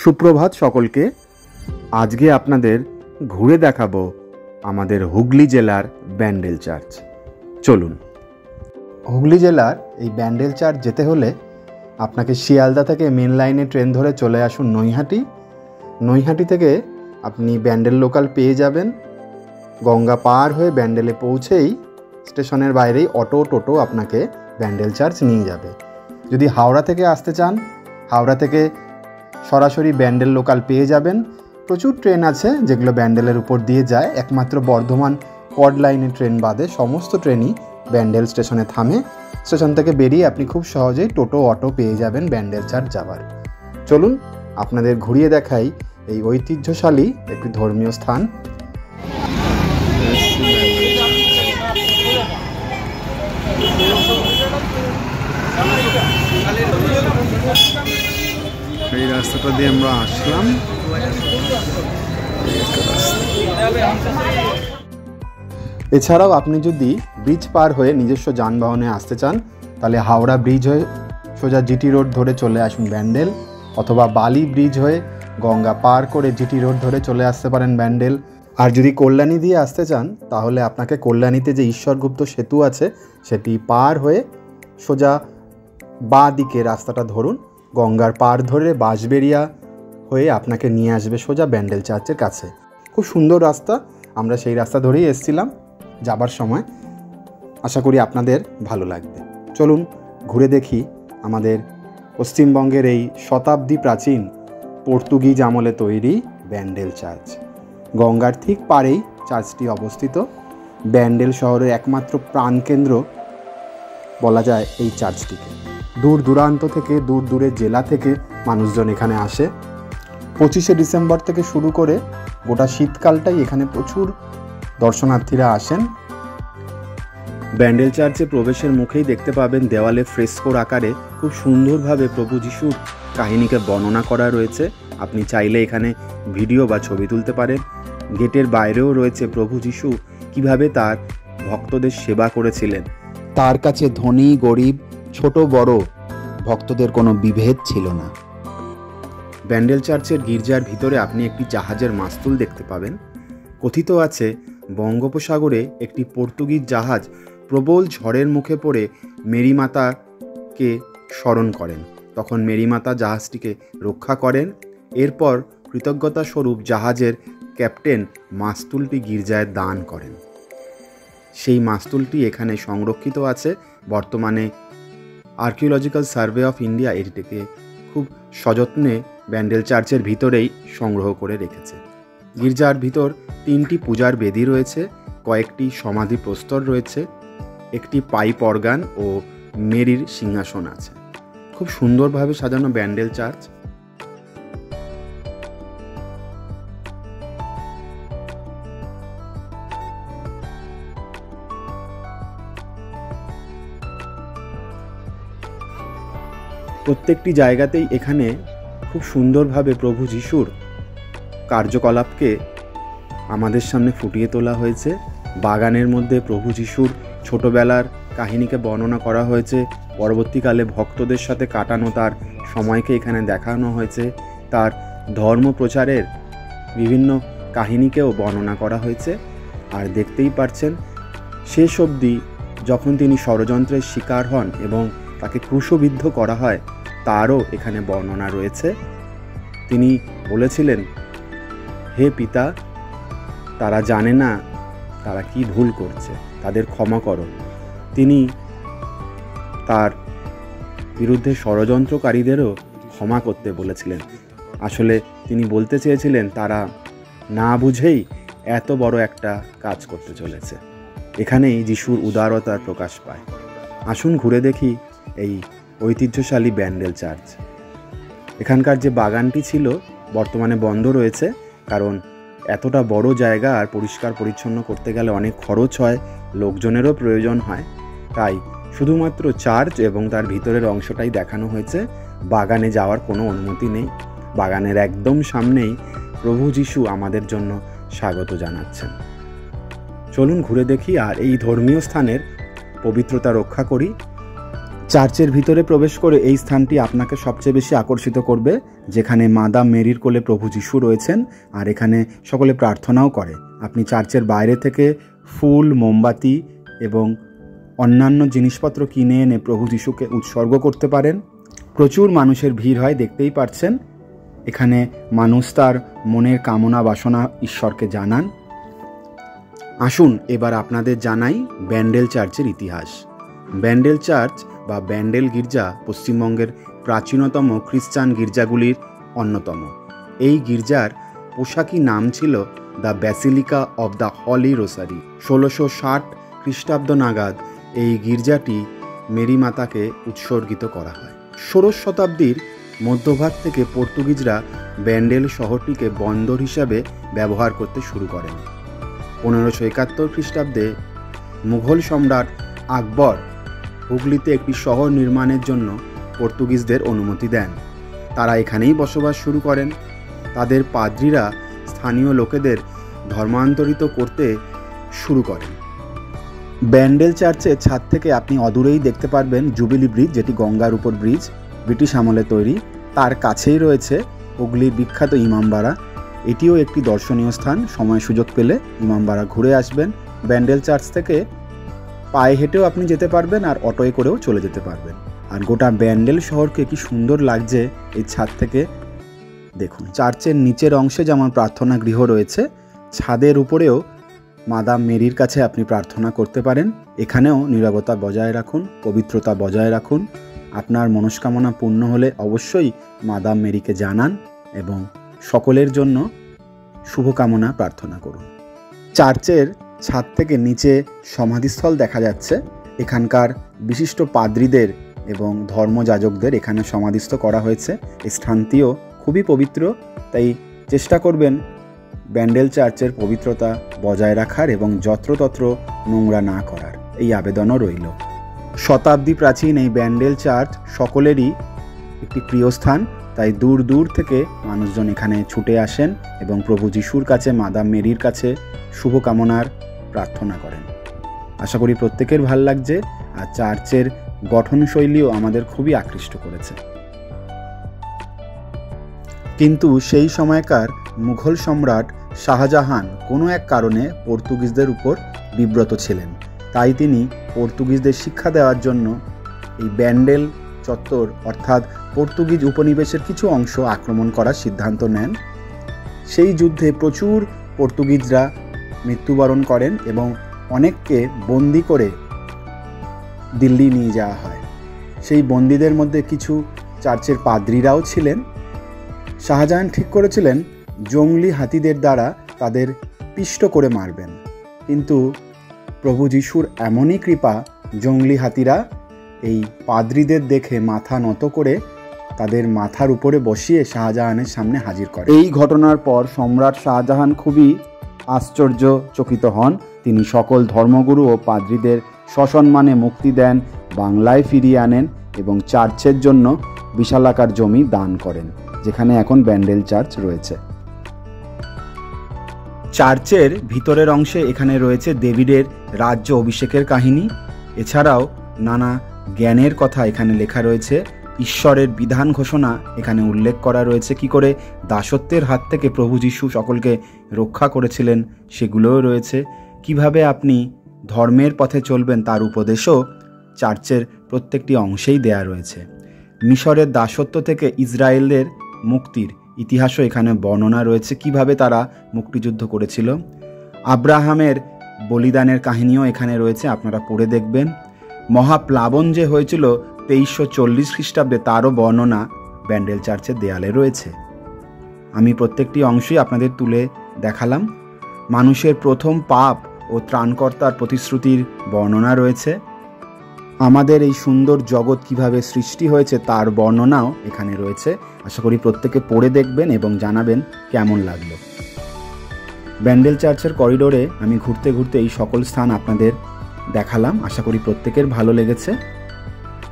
সুপ্রভাত সকলকে। আজকে আপনাদের ঘুরে দেখাবো আমাদের হুগলি জেলার ব্যান্ডেল চার্চ। চলুন। হুগলি জেলার এই ব্যান্ডেল চার্চ যেতে হলে আপনাকে শিয়ালদা থেকে মেন লাইনে ট্রেন ধরে চলে আসুন নৈহাটি। নৈহাটি থেকে আপনি ব্যান্ডেল লোকাল পেয়ে যাবেন। গঙ্গা পার হয়ে ব্যান্ডেলে পৌঁছেই স্টেশনের বাইরেই অটো টোটো আপনাকে ব্যান্ডেল চার্চ নিয়ে যাবে। যদি হাওড়া থেকে আসতে চান, হাওড়া থেকে সরাসরি ব্যান্ডেল লোকাল পেয়ে যাবেন। প্রচুর ট্রেন আছে যেগুলো ব্যান্ডেলের উপর দিয়ে যায়। একমাত্র বর্ধমান কড লাইনের ট্রেন বাদে সমস্ত ট্রেনই ব্যান্ডেল স্টেশনে থামে। স্টেশন থেকে বেরিয়ে আপনি খুব সহজেই টোটো অটো পেয়ে যাবেন ব্যান্ডেল চার্চ যাবার। চলুন আপনাদের ঘুরিয়ে দেখাই এই ঐতিহ্যশালী একটি ধর্মীয় স্থান। এই রাস্তাটা দিয়ে আমরা আসলাম। এছাড়াও আপনি যদি ব্রিজ পার হয়ে নিজস্ব যানবাহনে আসতে চান তাহলে হাওড়া ব্রিজ হয়ে সোজা জিটি রোড ধরে চলে আসুন ব্যান্ডেল, অথবা বালি ব্রিজ হয়ে গঙ্গা পার করে জিটি রোড ধরে চলে আসতে পারেন ব্যান্ডেল। আর যদি কল্যাণী দিয়ে আসতে চান তাহলে আপনাকে কল্যাণীতে যে ঈশ্বরগুপ্ত সেতু আছে সেটি পার হয়ে সোজা বাঁ দিকে রাস্তাটা ধরুন, গঙ্গার পার ধরে বাঁশবেড়িয়া হয়ে আপনাকে নিয়ে আসবে সোজা ব্যান্ডেল চার্চের কাছে। খুব সুন্দর রাস্তা, আমরা সেই রাস্তা ধরেই এসেছিলাম যাবার সময়। আশা করি আপনাদের ভালো লাগবে। চলুন ঘুরে দেখি আমাদের পশ্চিমবঙ্গের এই শতাব্দী প্রাচীন পর্তুগিজ আমলে তৈরি ব্যান্ডেল চার্চ। গঙ্গার ঠিক পাড়েই চার্চটি অবস্থিত। ব্যান্ডেল শহরের একমাত্র প্রাণকেন্দ্র বলা যায় এই চার্চটিকে। দূর দূরান্ত থেকে, দূর দূরের জেলা থেকে মানুষজন এখানে আসে। 25শে ডিসেম্বর থেকে শুরু করে গোটা শীতকালটাই এখানে প্রচুর দর্শনার্থীরা আসেন। ব্যান্ডেল চার্চে প্রবেশের মুখেই দেখতে পাবেন দেওয়ালে ফ্রেস্কোর আকারে খুব সুন্দরভাবে প্রভু যিশুর কাহিনীকে বর্ণনা করা রয়েছে। আপনি চাইলে এখানে ভিডিও বা ছবি তুলতে পারেন। গেটের বাইরেও রয়েছে প্রভু যিশু কিভাবে তার ভক্তদের সেবা করেছিলেন। তার কাছে ধনী গরিব, ছোট বড় ভক্তদের কোনো বিভেদ ছিল না। ব্যান্ডেল চার্চের গির্জার ভিতরে আপনি একটি জাহাজের মাস্তুল দেখতে পাবেন। কথিত আছে বঙ্গোপসাগরে একটি পর্তুগিজ জাহাজ প্রবল ঝড়ের মুখে পড়ে মেরিমাতাকে স্মরণ করেন। তখন মেরিমাতা জাহাজটিকে রক্ষা করেন। এরপর কৃতজ্ঞতা স্বরূপ জাহাজের ক্যাপ্টেন মাস্তুলটি গির্জায় দান করেন। সেই মাস্তুলটি এখানে সংরক্ষিত আছে। বর্তমানে আর্কিওলজিক্যাল সার্ভে অফ ইন্ডিয়া এটিকে খুব সযত্নে ব্যান্ডেল চার্চের ভিতরেই সংগ্রহ করে রেখেছে। গির্জার ভিতর 3টি পূজার বেদি রয়েছে, কয়েকটি সমাধি প্রস্তর রয়েছে, একটি পাইপ অর্গান ও মেরির সিংহাসন আছে। খুব সুন্দরভাবে সাজানো ব্যান্ডেল চার্চ। প্রত্যেকটি জায়গাতেই এখানে খুব সুন্দরভাবে প্রভু যিশুর কার্যকলাপকে আমাদের সামনে ফুটিয়ে তোলা হয়েছে। বাগানের মধ্যে প্রভু যিশুর ছোটবেলার কাহিনীকে বর্ণনা করা হয়েছে। পরবর্তীকালে ভক্তদের সাথে কাটানো তার সময়কে এখানে দেখানো হয়েছে। তার ধর্ম প্রচারের বিভিন্ন কাহিনীকেও বর্ণনা করা হয়েছে। আর দেখতেই পারছেন শেষ অবধি যখন তিনি ষড়যন্ত্রের শিকার হন এবং তাকে ক্রুশবিদ্ধ করা হয় তারও এখানে বর্ণনা রয়েছে। তিনি বলেছিলেন, হে পিতা, তারা জানে না তারা কি ভুল করছে, তাদের ক্ষমা করো। তিনি তার বিরুদ্ধে ষড়যন্ত্রকারীদেরও ক্ষমা করতে বলেছিলেন। আসলে তিনি বলতে চেয়েছিলেন তারা না বুঝেই এত বড় একটা কাজ করতে চলেছে। এখানেই যিশুর উদারতার প্রকাশ পায়। আসুন ঘুরে দেখি এই ঐতিহ্যশালী ব্যান্ডেল চার্চ। এখানকার যে বাগানটি ছিল বর্তমানে বন্ধ রয়েছে, কারণ এতটা বড় জায়গা আর পরিষ্কার পরিচ্ছন্ন করতে গেলে অনেক খরচ হয়, লোকজনেরও প্রয়োজন হয়। তাই শুধুমাত্র চার্চ এবং তার ভিতরের অংশটাই দেখানো হয়েছে। বাগানে যাওয়ার কোনো অনুমতি নেই। বাগানের একদম সামনেই প্রভু যিশু আমাদের জন্য স্বাগত জানাচ্ছেন। চলুন ঘুরে দেখি আর এই ধর্মীয় স্থানের পবিত্রতা রক্ষা করি। চার্চের ভিতরে প্রবেশ করে এই স্থানটি আপনাকে সবচেয়ে বেশি আকর্ষিত করবে, যেখানে মাদাম মেরির কোলে প্রভু যিশু রয়েছেন আর এখানে সকলে প্রার্থনাও করে। আপনি চার্চের বাইরে থেকে ফুল, মোমবাতি এবং অন্যান্য জিনিসপত্র কিনে এনে প্রভু যিশুকে উৎসর্গ করতে পারেন। প্রচুর মানুষের ভিড় হয়, দেখতেই পাচ্ছেন। এখানে মানুষ তার মনের কামনা বাসনা ঈশ্বরকে জানান। আসুন এবার আপনাদের জানাই ব্যান্ডেল চার্চের ইতিহাস। ব্যান্ডেল চার্চ বা ব্যান্ডেল গির্জা পশ্চিমবঙ্গের প্রাচীনতম খ্রিস্টান গির্জাগুলির অন্যতম। এই গির্জার পোশাকি নাম ছিল the basilica of the Holi rosary. 1660 খ্রিস্টাব্দ নাগাদ এই গির্জাটি মেরি মাতাকে উৎসর্গিত করা হয়। 16 শতাব্দীর মধ্যভাগ থেকে পর্তুগিজরা ব্যান্ডেল শহরটিকে বন্দর হিসাবে ব্যবহার করতে শুরু করেন। 1571 খ্রিস্টাব্দে মুঘল সম্রাট আকবর হুগলিতে একটি শহর নির্মাণের জন্য পর্তুগিজদের অনুমতি দেন। তারা এখানেই বসবাস শুরু করেন। তাদের পাদ্রীরা স্থানীয় লোকেদের ধর্মান্তরিত করতে শুরু করেন। ব্যান্ডেল চার্চের ছাদ থেকে আপনি অদূরেই দেখতে পারবেন জুবিলি ব্রিজ, যেটি গঙ্গার উপর ব্রিজ, ব্রিটিশ আমলে তৈরি। তার কাছেই রয়েছে হুগলির বিখ্যাত ইমামবাড়া। এটিও একটি দর্শনীয় স্থান। সময় সুযোগ পেলে ইমামবাড়া ঘুরে আসবেন। ব্যান্ডেল চার্চ থেকে পায়ে হেঁটেও আপনি যেতে পারবেন আর অটোয় করেও চলে যেতে পারবেন। আর গোটা ব্যান্ডেল শহরকে কি সুন্দর লাগছে এই ছাদ থেকে দেখুন। চার্চের নিচের অংশে যেমন প্রার্থনা গৃহ রয়েছে, ছাদের উপরেও মাদাম মেরির কাছে আপনি প্রার্থনা করতে পারেন। এখানেও নীরবতা বজায় রাখুন, পবিত্রতা বজায় রাখুন। আপনার মনস্কামনা পূর্ণ হলে অবশ্যই মাদাম মেরিকে জানান এবং সকলের জন্য শুভকামনা প্রার্থনা করুন। চার্চের ছাদ থেকে নিচে সমাধিস্থল দেখা যাচ্ছে। এখানকার বিশিষ্ট পাদ্রীদের এবং ধর্মযাজকদের এখানে সমাধিস্থ করা হয়েছে। এই স্থানটিও খুবই পবিত্র, তাই চেষ্টা করবেন ব্যান্ডেল চার্চের পবিত্রতা বজায় রাখার এবং যত্রতত্র নোংরা না করার, এই আবেদনও রইল। শতাব্দী প্রাচীন এই ব্যান্ডেল চার্চ সকলেরই একটি প্রিয় স্থান, তাই দূর দূর থেকে মানুষজন এখানে ছুটে আসেন এবং প্রভু যিশুর কাছে, মাদাম মেরির কাছে শুভকামনার প্রার্থনা করেন। আশা করি প্রত্যেকের ভাল লাগছে। আর চার্চের গঠনশৈলীও আমাদের খুবই আকৃষ্ট করেছে। কিন্তু সেই সময়কার মুঘল সম্রাট শাহজাহান কোনো এক কারণে পর্তুগিজদের উপর বিব্রত ছিলেন। তাই তিনি পর্তুগিজদের শিক্ষা দেওয়ার জন্য এই ব্যান্ডেল চত্বর অর্থাৎ পর্তুগিজ উপনিবেশের কিছু অংশ আক্রমণ করার সিদ্ধান্ত নেন। সেই যুদ্ধে প্রচুর পর্তুগিজরা মৃত্যুবরণ করেন এবং অনেককে বন্দি করে দিল্লি নিয়ে যাওয়া হয়। সেই বন্দীদের মধ্যে কিছু চার্চের পাদ্রীরাও ছিলেন। শাহজাহান ঠিক করেছিলেন জঙ্গলি হাতিদের দ্বারা তাদের পিষ্ট করে মারবেন, কিন্তু প্রভু যিশুর এমনই কৃপা, জঙ্গলি হাতিরা এই পাদ্রীদের দেখে মাথা নত করে তাদের মাথার উপরে বসিয়ে শাহজাহানের সামনে হাজির করে। এই ঘটনার পর সম্রাট শাহজাহান খুবই আশ্চর্যচকিত হন। তিনি সকল ধর্মগুরু ও পাদ্রীদের সসম্মানে মুক্তি দেন, বাংলায় ফিরিয়ে আনেন এবং চার্চের জন্য বিশালাকার জমি দান করেন, যেখানে এখন ব্যান্ডেল চার্চ রয়েছে। চার্চের ভিতরের অংশে এখানে রয়েছে ডেভিডের রাজ্য অভিষেকের কাহিনী। এছাড়াও নানা জ্ঞানের কথা এখানে লেখা রয়েছে। ঈশ্বরের বিধান ঘোষণা এখানে উল্লেখ করা রয়েছে। কি করে দাসত্বের হাত থেকে প্রভু যিশু সকলকে রক্ষা করেছিলেন সেগুলোও রয়েছে। কিভাবে আপনি ধর্মের পথে চলবেন তার উপদেশও চার্চের প্রত্যেকটি অংশেই দেয়া রয়েছে। মিশরের দাসত্ব থেকে ইসরায়েলের মুক্তির ইতিহাসও এখানে বর্ণনা রয়েছে, কিভাবে তারা মুক্তিযুদ্ধ করেছিল। আব্রাহামের বলিদানের কাহিনীও এখানে রয়েছে, আপনারা পড়ে দেখবেন। মহাপ্লাবন যে হয়েছিল 2340 খ্রিস্টাব্দে, তারও বর্ণনা ব্যান্ডেল চার্চের দেয়ালে রয়েছে। আমি প্রত্যেকটি অংশই আপনাদের তুলে দেখালাম। মানুষের প্রথম পাপ ও ত্রাণকর্তার প্রতিশ্রুতির বর্ণনা রয়েছে। আমাদের এই সুন্দর জগৎ কিভাবে সৃষ্টি হয়েছে তার বর্ণনাও এখানে রয়েছে। আশা করি প্রত্যেকে পড়ে দেখবেন এবং জানাবেন কেমন লাগলো। ব্যান্ডেল চার্চের করিডোরে আমি ঘুরতে ঘুরতে এই সকল স্থান আপনাদের দেখালাম। আশা করি প্রত্যেকের ভালো লেগেছে।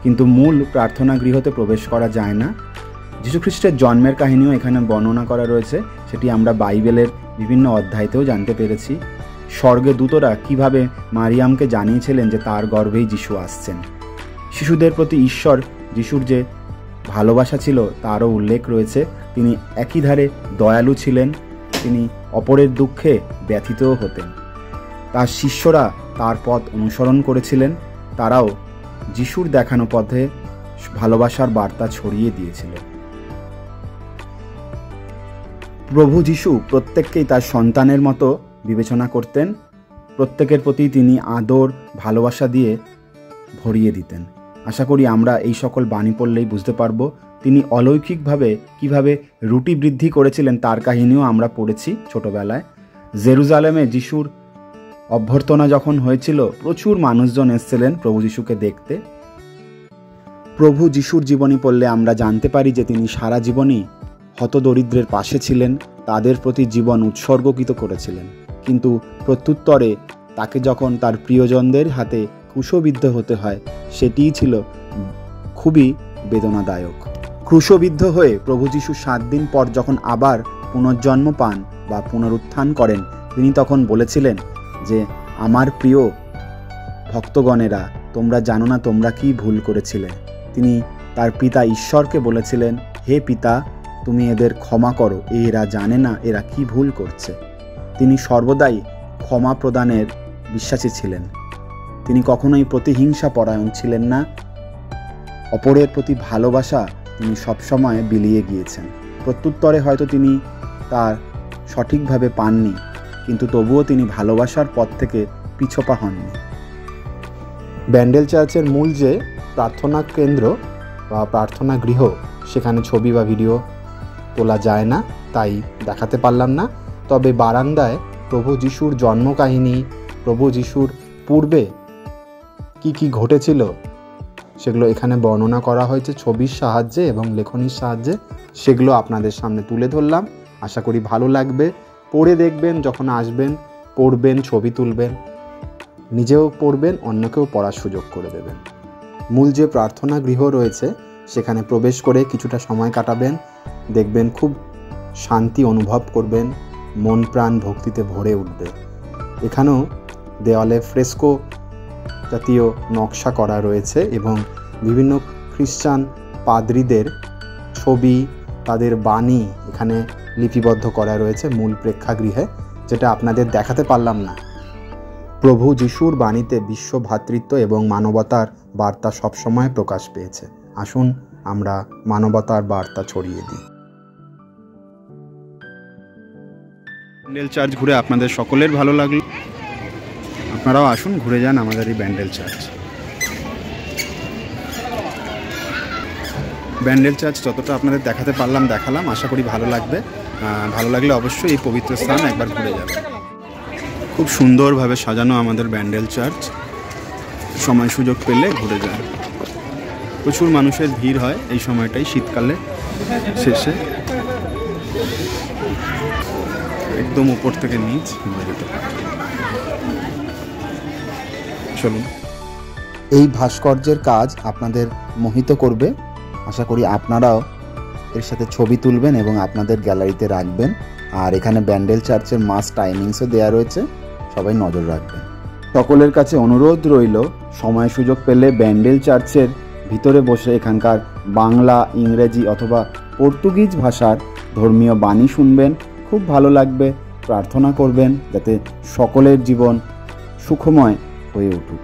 কিন্তু মূল প্রার্থনা গৃহতে প্রবেশ করা যায় না। যীশুখ্রিস্টের জন্মের কাহিনীও এখানে বর্ণনা করা রয়েছে, সেটি আমরা বাইবেলের বিভিন্ন অধ্যায়তেও জানতে পেরেছি। স্বর্গে দূতরা কিভাবে মারিয়ামকে জানিয়েছিলেন যে তার গর্ভেই যিশু আসছেন, শিশুদের প্রতি ঈশ্বর যিশুর যে ভালোবাসা ছিল তারও উল্লেখ রয়েছে। তিনি একই ধারে দয়ালু ছিলেন, তিনি অপরের দুঃখে ব্যথিতও হতেন। তার শিষ্যরা তার পথ অনুসরণ করেছিলেন, তারাও যিশুর দেখানো পথে ভালোবাসার বার্তা ছড়িয়ে দিয়েছিল। প্রভু যিশু প্রত্যেককেই তার সন্তানের মতো বিবেচনা করতেন, প্রত্যেকের প্রতি তিনি আদর ভালোবাসা দিয়ে ভরিয়ে দিতেন। আশা করি আমরা এই সকল বাণী পড়লেই বুঝতে পারব তিনি অলৌকিকভাবে কিভাবে রুটি বৃদ্ধি করেছিলেন তার কাহিনীও আমরা পড়েছি ছোটবেলায়। জেরুজালেমে যিশুর অভ্যর্থনা যখন হয়েছিল প্রচুর মানুষজন এসেছিলেন প্রভু যিশুকে দেখতে। প্রভু যিশুর জীবনী পড়লে আমরা জানতে পারি যে তিনি সারা জীবনই হতদরিদ্রের পাশে ছিলেন, তাদের প্রতি জীবন উৎসর্গকৃত করেছিলেন। কিন্তু প্রত্যুত্তরে তাকে যখন তার প্রিয়জনদের হাতে ক্রুশবিদ্ধ হতে হয় সেটিই ছিল খুবই বেদনাদায়ক। ক্রুশবিদ্ধ হয়ে প্রভু যিশু 7 দিন পর যখন আবার পুনর্জন্ম পান বা পুনরুত্থান করেন, তিনি তখন বলেছিলেন যে আমার প্রিয় ভক্তগণেরা, তোমরা জানো না তোমরা কি ভুল করেছিলে। তিনি তার পিতা ঈশ্বরকে বলেছিলেন, হে পিতা, তুমি এদের ক্ষমা করো, এরা জানে না এরা কি ভুল করছে। তিনি সর্বদাই ক্ষমা প্রদানের বিশ্বাসী ছিলেন, তিনি কখনোই প্রতিহিংসা পরায়ণ ছিলেন না, অপরের প্রতি ভালোবাসা তিনি সবসময় বিলিয়ে গিয়েছেন। প্রত্যুত্তরে হয়তো তিনি তার সঠিকভাবে পাননি, কিন্তু তবুও তিনি ভালোবাসার পথ থেকে পিছপা হননি। ব্যান্ডেল চার্চের মূল যে প্রার্থনা কেন্দ্র বা প্রার্থনা গৃহ, সেখানে ছবি বা ভিডিও তোলা যায় না, তাই দেখাতে পারলাম না। তবে বারান্দায় প্রভু যিশুর জন্মকাহিনী, প্রভু যিশুর পূর্বে কি কি ঘটেছিল সেগুলো এখানে বর্ণনা করা হয়েছে ছবির সাহায্যে এবং লেখনীর সাহায্যে। সেগুলো আপনাদের সামনে তুলে ধরলাম। আশা করি ভালো লাগবে। পড়ে দেখবেন, যখন আসবেন পড়বেন, ছবি তুলবেন, নিজেও পড়বেন, অন্যকেও পড়ার সুযোগ করে দেবেন। মূল যে প্রার্থনা গৃহ রয়েছে সেখানে প্রবেশ করে কিছুটা সময় কাটাবেন, দেখবেন খুব শান্তি অনুভব করবেন, মন প্রাণ ভক্তিতে ভরে উঠবে। এখানেও দেওয়ালে ফ্রেস্কো জাতীয় নকশা করা রয়েছে এবং বিভিন্ন খ্রিস্টান পাদ্রীদের ছবি, তাদের বাণী এখানে লিপিবদ্ধ করা রয়েছে মূল প্রেক্ষাগৃহে, যেটা আপনাদের দেখাতে পারলাম না। প্রভু যিশুর বাণীতে বিশ্ব ভ্রাতৃত্ব এবং মানবতার বার্তা সবসময় প্রকাশ পেয়েছে। আসুন আমরা মানবতার বার্তা ছড়িয়ে দিই। ব্যান্ডেল চার্চ ঘুরে আপনাদের সকলের ভালো লাগলো, আপনারাও আসুন, ঘুরে যান আমাদের এই ব্যান্ডেল চার্চ। ব্যান্ডেল চার্চ যতটা আপনাদের দেখাতে পারলাম দেখালাম, আশা করি ভালো লাগবে। ভালো লাগলে অবশ্যই এই পবিত্র স্থান একবার ঘুরে যাবেন। খুব সুন্দরভাবে সাজানো আমাদের ব্যান্ডেল চার্চ, সময় সুযোগ পেলে ঘুরে যান। প্রচুর মানুষের ভিড় হয় এই সময়টাই, শীতকালে শেষে। একদম উপর থেকে নিচ ঘুরে যেতে পারে। চলুন। এই ভাস্কর্যের কাজ আপনাদের মোহিত করবে। আশা করি আপনারাও এর সাথে ছবি তুলবেন এবং আপনাদের গ্যালারিতে রাখবেন। আর এখানে ব্যান্ডেল চার্চের মাস টাইমিংসও দেওয়া রয়েছে, সবাই নজর রাখবেন। সকলের কাছে অনুরোধ রইল, সময় সুযোগ পেলে ব্যান্ডেল চার্চের ভিতরে বসে এখানকার বাংলা, ইংরেজি অথবা পর্তুগিজ ভাষার ধর্মীয় বাণী শুনবেন, খুব ভালো লাগবে। প্রার্থনা করবেন যাতে সকলের জীবন সুখময় হয়ে উঠুক।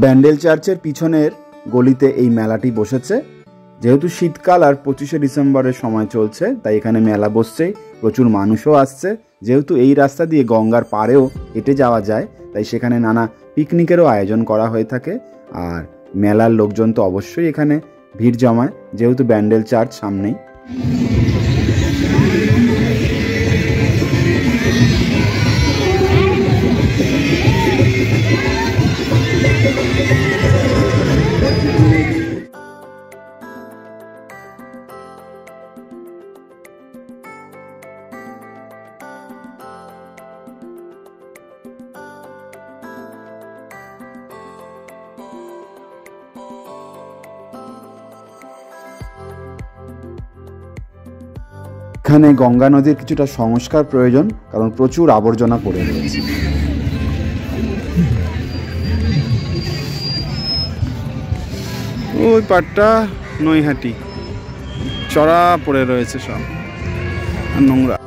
ব্যান্ডেল চার্চের পিছনের গলিতে এই মেলাটি বসেছে। যেহেতু শীতকাল আর 25শে ডিসেম্বরের সময় চলছে, তাই এখানে মেলা বসছেই, প্রচুর মানুষও আসছে। যেহেতু এই রাস্তা দিয়ে গঙ্গার পাড়েও হেঁটে যাওয়া যায়, তাই সেখানে নানা পিকনিকেরও আয়োজন করা হয়ে থাকে। আর মেলার লোকজন তো অবশ্যই এখানে ভিড় জমায়, যেহেতু ব্যান্ডেল চার্চ সামনেই। এখানে গঙ্গা নদীর কিছুটা সংস্কার প্রয়োজন, কারণ প্রচুর আবর্জনা পড়ে রয়েছে। ওই পাটটা নৈহাটি চড়া পড়ে রয়েছে সব আর নোংরা।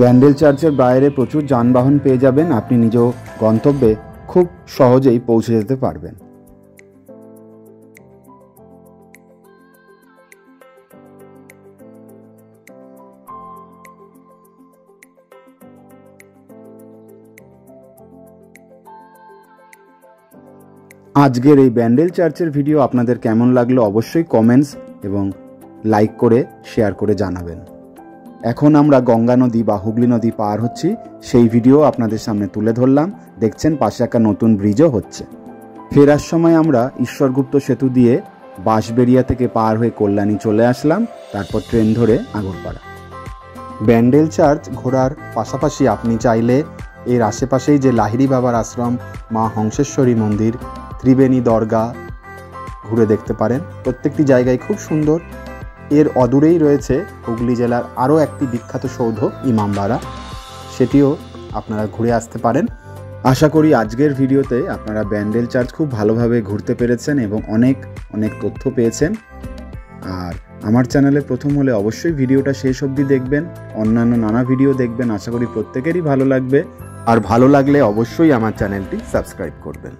ব্যান্ডেল চার্চের বাইরে প্রচুর যানবাহন পেয়ে যাবেন, আপনি নিজ গন্তব্যে খুব সহজেই পৌঁছে যেতে পারবেন। আজকের এই ব্যান্ডেল চার্চের ভিডিও আপনাদের কেমন লাগলো অবশ্যই কমেন্টস এবং লাইক করে শেয়ার করে জানাবেন। এখন আমরা গঙ্গা নদী বা হুগলি নদী পার হচ্ছি, সেই ভিডিও আপনাদের সামনে তুলে ধরলাম। দেখছেন পাশে একটা নতুন ব্রিজও হচ্ছে। ফেরার সময় আমরা ঈশ্বরগুপ্ত সেতু দিয়ে বাঁশবেড়িয়া থেকে পার হয়ে কল্যাণী চলে আসলাম, তারপর ট্রেন ধরে আগরপাড়া। ব্যান্ডেল চার্চ ঘোরার পাশাপাশি আপনি চাইলে এর আশেপাশেই যে লাহিড়ী বাবার আশ্রম, মা হংসেশ্বরী মন্দির, ত্রিবেণী দরগা ঘুরে দেখতে পারেন। প্রত্যেকটি জায়গায় খুব সুন্দর। এর অদূরেই রয়েছে হুগলি জেলার আরও একটি বিখ্যাত সৌধ ইমামবাড়া, সেটিও আপনারা ঘুরে আসতে পারেন। আশা করি আজকের ভিডিওতে আপনারা ব্যান্ডেল চার্চ খুব ভালোভাবে ঘুরতে পেরেছেন এবং অনেক অনেক তথ্য পেয়েছেন। আর আমার চ্যানেলে প্রথম হলে অবশ্যই ভিডিওটা শেষ অবধি দেখবেন, অন্যান্য নানা ভিডিও দেখবেন। আশা করি প্রত্যেকেরই ভালো লাগবে, আর ভালো লাগলে অবশ্যই আমার চ্যানেলটি সাবস্ক্রাইব করবেন।